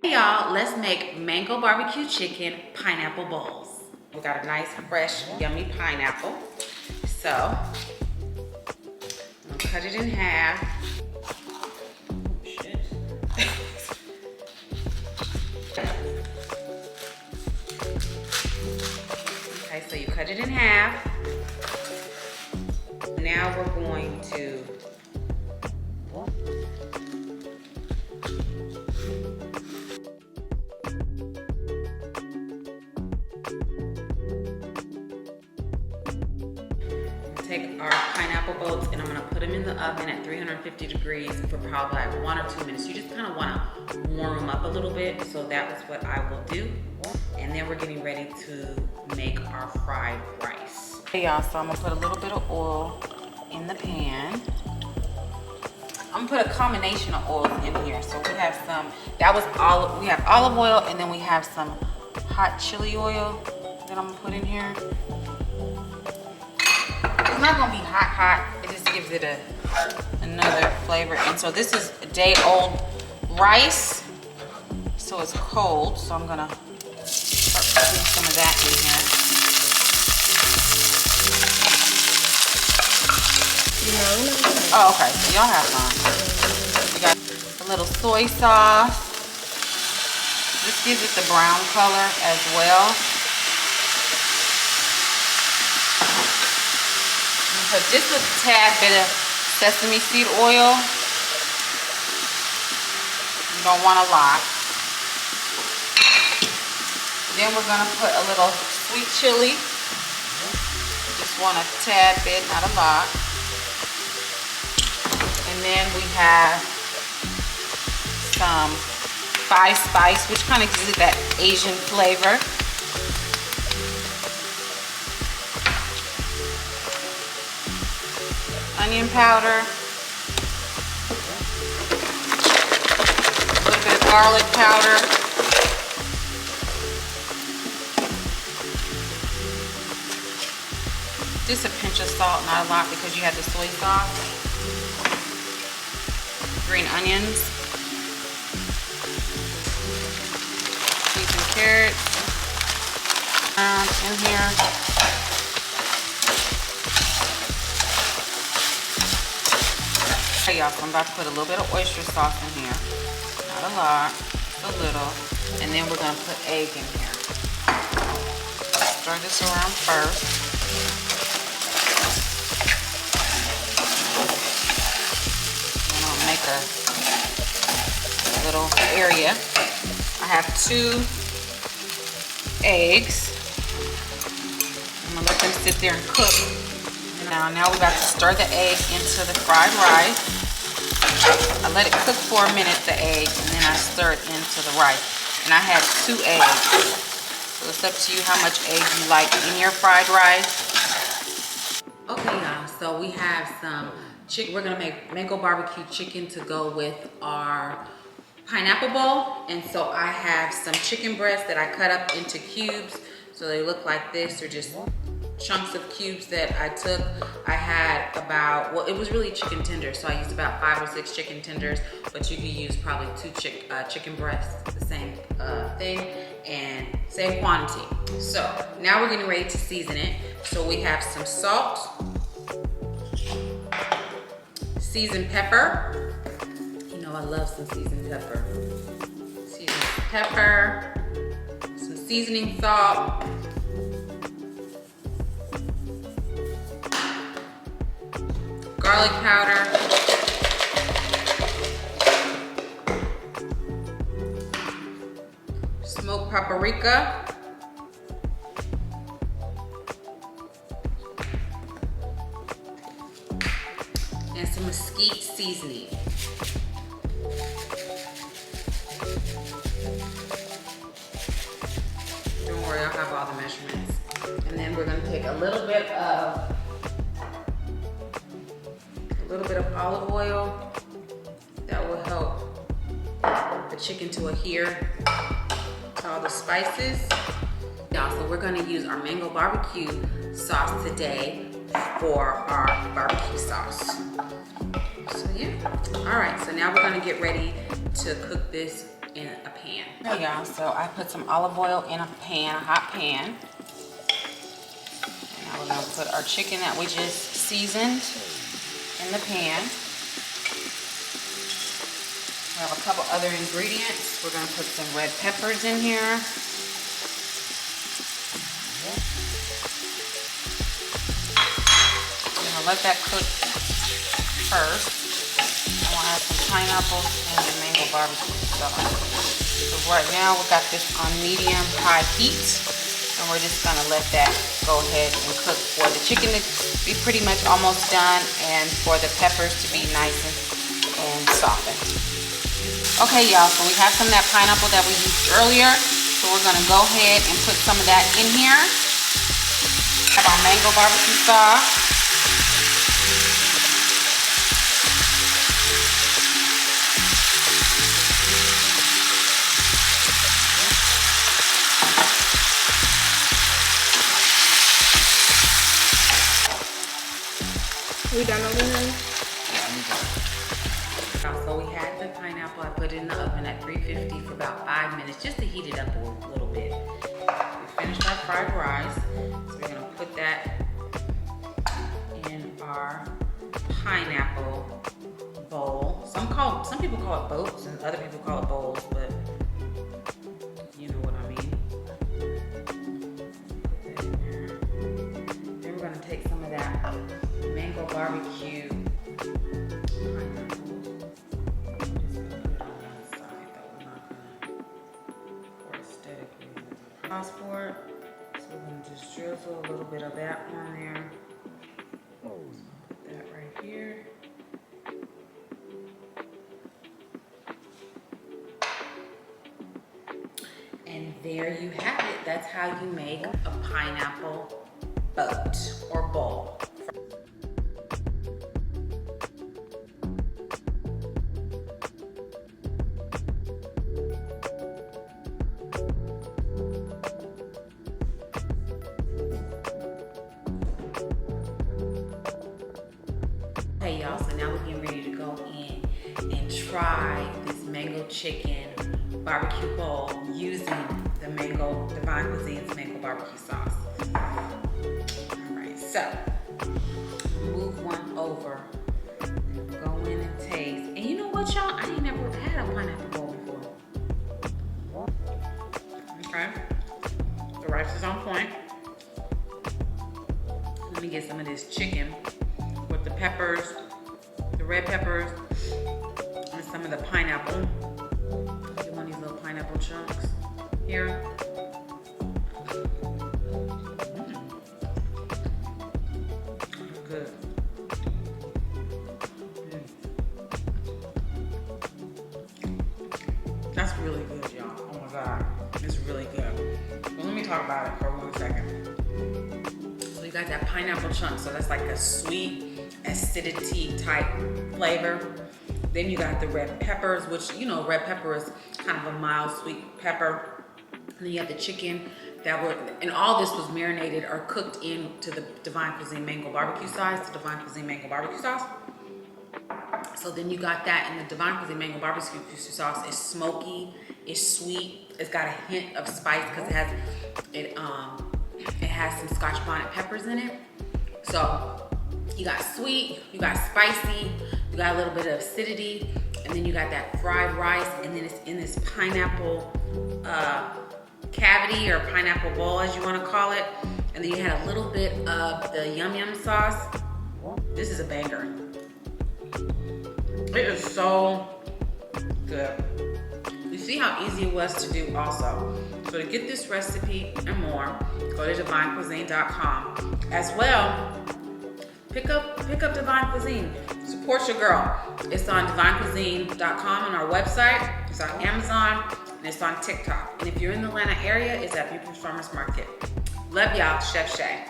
Hey y'all, let's make mango barbecue chicken pineapple bowls. We got a nice, fresh, yummy pineapple. So, I'm gonna cut it in half. Shit. Okay, so you cut it in half. Now we're going to take our pineapple bolts and I'm gonna put them in the oven at 350 degrees for probably like 1 or 2 minutes. You just kind of wanna warm them up a little bit. So that was what I will do. And then we're getting ready to make our fried rice. Hey y'all, so I'm gonna put a little bit of oil in the pan. I'm gonna put a combination of oils in here. So we have some, we have olive oil, and then we have some hot chili oil that I'm gonna put in here. It's not gonna be hot, it just gives it another flavor. And so this is day-old rice, so it's cold. So I'm gonna start putting some of that in here. Oh, okay, so y'all have fun. We got a little soy sauce. This gives it the brown color as well. Put just a tad bit of sesame seed oil. You don't want a lot. Then we're gonna put a little sweet chili. Just want a tad bit, not a lot. And then we have some five spice, which kind of gives it that Asian flavor. Onion powder, a little bit of garlic powder, just a pinch of salt, not a lot because you have the soy sauce, green onions, seasoned carrots in here. Y'all, so I'm about to put a little bit of oyster sauce in here. Not a lot, just a little. And then we're gonna put egg in here. Stir this around first. And I'll make a little area. I have 2 eggs. I'm gonna let them sit there and cook. Now we're about to stir the egg into the fried rice. I let it cook for a minute, the egg, and then I stir it into the rice. And I had 2 eggs. So it's up to you how much egg you like in your fried rice. Okay, y'all, so we have some chicken. We're gonna make mango barbecue chicken to go with our pineapple bowl. And so I have some chicken breasts that I cut up into cubes. So they look like this. They're just chunks of cubes that I took. I had about, well, it was really chicken tenders, so I used about 5 or 6 chicken tenders, but you could use probably 2 chicken breasts, the same thing, and same quantity. So now we're getting ready to season it. So we have some salt, seasoned pepper. You know I love some seasoned pepper. Seasoned pepper, some seasoning salt, garlic powder, smoked paprika, and some mesquite seasoning. Don't worry, I'll have all the measurements. And then we're gonna take a little bit of olive oil. That will help the chicken to adhere to all the spices. Y'all, so we're gonna use our mango barbecue sauce today for our barbecue sauce. So yeah, all right, so now we're gonna get ready to cook this in a pan. pan. Okay, y'all, so I put some olive oil in a pan, a hot pan. And now we're gonna put our chicken that we just seasoned in the pan. We have a couple other ingredients. We're gonna put some red peppers in here. I'm gonna let that cook first. I want to add some pineapple and the mango barbecue sauce. So right now we got this on medium-high heat, and we're just gonna let that go ahead and cook for the chicken to be pretty much almost done, and for the peppers to be nice and softened. Okay, y'all, so we have some of that pineapple that we used earlier, so we're gonna go ahead and put some of that in here. Have our mango barbecue sauce. We done over here? Yeah, we done. So we had the pineapple. I put it in the oven at 350 for about 5 minutes, just to heat it up a little bit. We finished our fried rice, so we're gonna put that in our pineapple bowl. Some people call it boats, and other people call it bowls, but you know what I mean. Put that in there. Then we're gonna take some of that mango barbecue pineapple. I'm just gonna put it on one side though. We're not gonna pour aesthetically. Sauce for it. So we're gonna just drizzle a little bit of that on there. Put that right here. And there you have it. That's how you make a pineapple boat or bowl. Okay, y'all, so now we're getting ready to go in and try this mango chicken barbecue bowl using the Divine Kuizine's mango barbecue sauce. All right, so move one over, go in and taste. And you know what, y'all? I ain't never had a pineapple bowl before. Okay, the rice is on point. Let me get some of this chicken with the peppers, the red peppers, and some of the pineapple. Get one of these little pineapple chunks here. Good. That's really good, y'all. Oh my God, it's really good. Well, let me talk about it for 1 second. So you got that pineapple chunk, so that's like a sweet acidity type flavor. Then you got the red peppers, which, you know, red pepper is kind of a mild sweet pepper. And then you have the chicken and all this was marinated or cooked into the Divine Kuizine Mango Barbecue sauce, the Divine Kuizine Mango Barbecue sauce. So then you got that, and the Divine Kuizine Mango Barbecue sauce is smoky, it's sweet, it's got a hint of spice because it has some Scotch bonnet peppers in it. So you got sweet, you got spicy, you got a little bit of acidity, and then you got that fried rice, and then it's in this pineapple cavity or pineapple bowl, as you want to call it. And then you had a little bit of the yum yum sauce. This is a banger. It is so good. You see how easy it was to do also. So to get this recipe and more, go to DivineKuizine.com. As well, pick up Divine Kuizine. Support your girl. It's on DivineKuizine.com on our website. It's on Amazon, and it's on TikTok. And if you're in the Atlanta area, it's at People's Farmers Market. Love y'all, Chef Shay.